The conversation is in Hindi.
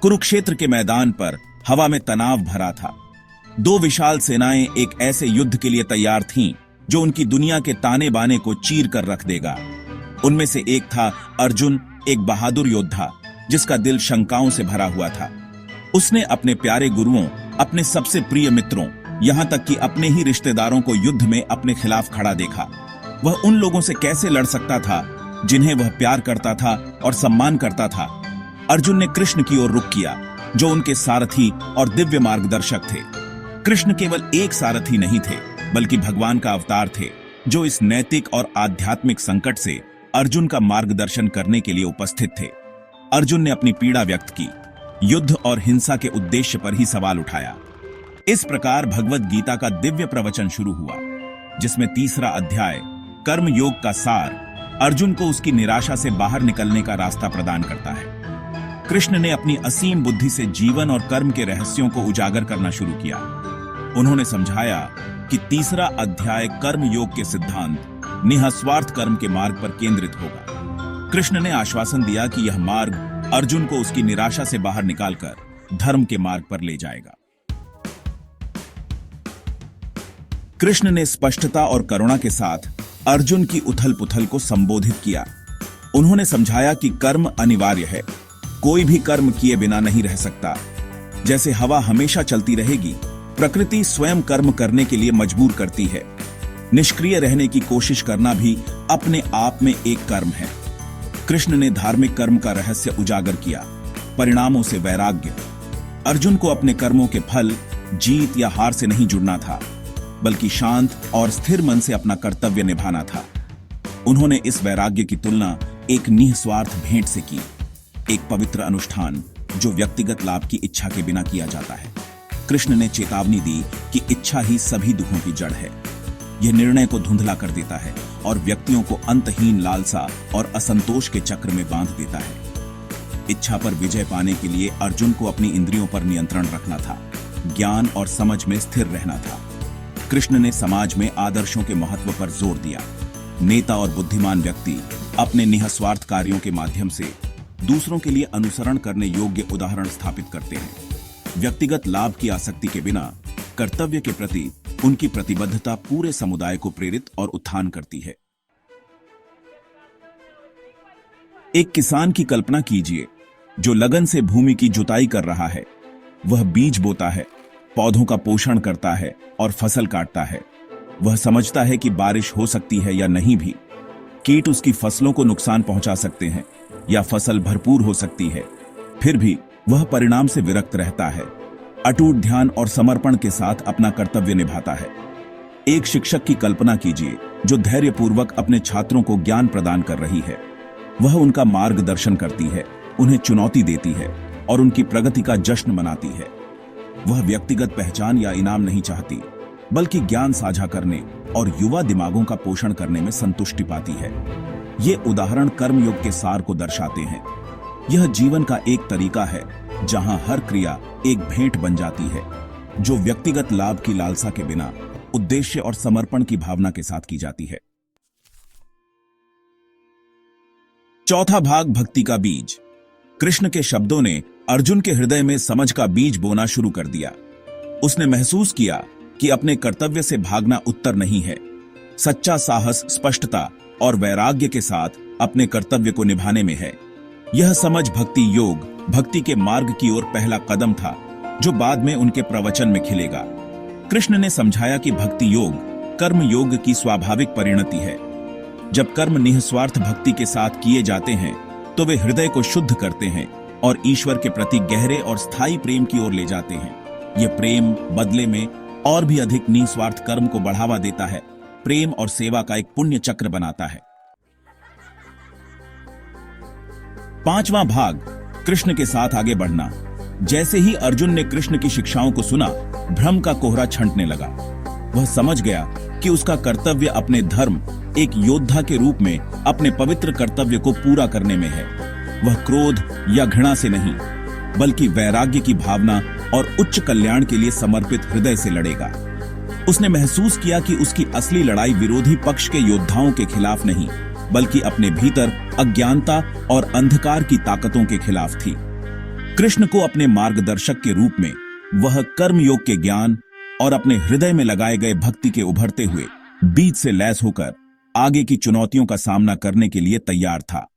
कुरुक्षेत्र के मैदान पर हवा में तनाव भरा था। दो विशाल सेनाएं एक ऐसे युद्ध के लिए तैयार थीं जो उनकी दुनिया के ताने बाने को चीर कर रख देगा। उनमें से एक था अर्जुन, एक बहादुर योद्धा जिसका दिल शंकाओं से भरा हुआ था। उसने अपने प्यारे गुरुओं, अपने सबसे प्रिय मित्रों, यहां तक कि अपने ही रिश्तेदारों को युद्ध में अपने खिलाफ खड़ा देखा। वह उन लोगों से कैसे लड़ सकता था जिन्हें वह प्यार करता था और सम्मान करता था। अर्जुन ने कृष्ण की ओर रुख किया, जो उनके सारथी और दिव्य मार्गदर्शक थे। कृष्ण केवल एक सारथी नहीं थे, बल्कि भगवान का अवतार थे, जो इस नैतिक और आध्यात्मिक संकट से अर्जुन का मार्गदर्शन करने के लिए उपस्थित थे। अर्जुन ने अपनी पीड़ा व्यक्त की, युद्ध और हिंसा के उद्देश्य पर ही सवाल उठाया। इस प्रकार भगवद गीता का दिव्य प्रवचन शुरू हुआ, जिसमें तीसरा अध्याय कर्म योग का सार अर्जुन को उसकी निराशा से बाहर निकलने का रास्ता प्रदान करता है। कृष्ण ने अपनी असीम बुद्धि से जीवन और कर्म के रहस्यों को उजागर करना शुरू किया। उन्होंने समझाया कि तीसरा अध्याय कर्म योग के सिद्धांत निःस्वार्थ कर्म के मार्ग पर केंद्रित होगा। कृष्ण ने आश्वासन दिया कि यह मार्ग अर्जुन को उसकी निराशा से बाहर निकालकर धर्म के मार्ग पर ले जाएगा। कृष्ण ने स्पष्टता और करुणा के साथ अर्जुन की उथल पुथल को संबोधित किया। उन्होंने समझाया कि कर्म अनिवार्य है, कोई भी कर्म किए बिना नहीं रह सकता। जैसे हवा हमेशा चलती रहेगी, प्रकृति स्वयं कर्म करने के लिए मजबूर करती है। निष्क्रिय रहने की कोशिश करना भी अपने आप में एक कर्म है। कृष्ण ने धार्मिक कर्म का रहस्य उजागर किया, परिणामों से वैराग्य। अर्जुन को अपने कर्मों के फल, जीत या हार से नहीं जुड़ना था, बल्कि शांत और स्थिर मन से अपना कर्तव्य निभाना था। उन्होंने इस वैराग्य की तुलना एक निःस्वार्थ भेंट से की, एक पवित्र अनुष्ठान जो व्यक्तिगत लाभ की इच्छा के बिना किया जाता है। कृष्ण ने चेतावनी दी कि इच्छा ही सभी दुखों की जड़ है। यह निर्णय को धुंधला कर देता है और व्यक्तियों को अंतहीन लालसा और असंतोष के चक्र में बांध देता है। इच्छा पर विजय पाने के लिए अर्जुन को अपनी इंद्रियों पर नियंत्रण रखना था, ज्ञान और समझ में स्थिर रहना था। कृष्ण ने समाज में आदर्शों के महत्व पर जोर दिया। नेता और बुद्धिमान व्यक्ति अपने निःस्वार्थ कार्यों के माध्यम से दूसरों के लिए अनुसरण करने योग्य उदाहरण स्थापित करते हैं। व्यक्तिगत लाभ की आसक्ति के बिना कर्तव्य के प्रति उनकी प्रतिबद्धता पूरे समुदाय को प्रेरित और उत्थान करती है। एक किसान की कल्पना कीजिए, जो लगन से भूमि की जुताई कर रहा है। वह बीज बोता है, पौधों का पोषण करता है और फसल काटता है। वह समझता है कि बारिश हो सकती है या नहीं भी, कीट उसकी फसलों को नुकसान पहुंचा सकते हैं या फसल भरपूर हो सकती है। फिर भी वह परिणाम से विरक्त रहता है, अटूट ध्यान और समर्पण के साथ अपना कर्तव्य निभाता है। एक शिक्षक की कल्पना कीजिए, जो धैर्यपूर्वक अपने छात्रों को ज्ञान प्रदान कर रही है। वह उनका मार्गदर्शन करती है, उन्हें चुनौती देती है और उनकी प्रगति का जश्न मनाती है। वह व्यक्तिगत पहचान या इनाम नहीं चाहती, बल्कि ज्ञान साझा करने और युवा दिमागों का पोषण करने में संतुष्टि पाती है। ये उदाहरण कर्मयोग के सार को दर्शाते हैं। यह जीवन का एक तरीका है जहां हर क्रिया एक भेंट बन जाती है, जो व्यक्तिगत लाभ की लालसा के बिना उद्देश्य और समर्पण की भावना के साथ की जाती है। चौथा भाग, भक्ति का बीज। कृष्ण के शब्दों ने अर्जुन के हृदय में समझ का बीज बोना शुरू कर दिया। उसने महसूस किया कि अपने कर्तव्य से भागना उत्तर नहीं है। सच्चा साहस स्पष्टता और वैराग्य के साथ अपने कर्तव्य को निभाने में है। यह समझ भक्ति योग, भक्ति के मार्ग की ओर पहला कदम था, जो बाद में उनके प्रवचन में खिलेगा। कृष्ण ने समझाया कि भक्ति योग कर्म योग की स्वाभाविक परिणति है। जब कर्म निःस्वार्थ भक्ति के साथ किए जाते हैं, तो वे हृदय को शुद्ध करते हैं और ईश्वर के प्रति गहरे और स्थायी प्रेम की ओर ले जाते हैं। यह प्रेम बदले में और भी अधिक निःस्वार्थ कर्म को बढ़ावा देता है, प्रेम और सेवा का एक पुण्य चक्र बनाता है। पांचवां भाग, कृष्ण के साथ आगे बढ़ना। जैसे ही अर्जुन ने कृष्ण की शिक्षाओं को सुना, भ्रम का कोहरा छंटने लगा। वह समझ गया कि उसका कर्तव्य अपने धर्म, एक योद्धा के रूप में अपने पवित्र कर्तव्य को पूरा करने में है। वह क्रोध या घृणा से नहीं, बल्कि वैराग्य की भावना और उच्च कल्याण के लिए समर्पित हृदय से लड़ेगा। उसने महसूस किया कि उसकी असली लड़ाई विरोधी पक्ष के योद्धाओं के खिलाफ नहीं, बल्कि अपने भीतर अज्ञानता और अंधकार की ताकतों के खिलाफ थी। कृष्ण को अपने मार्गदर्शक के रूप में वह कर्म योग के ज्ञान और अपने हृदय में लगाए गए भक्ति के उभरते हुए बीज से लैस होकर आगे की चुनौतियों का सामना करने के लिए तैयार था।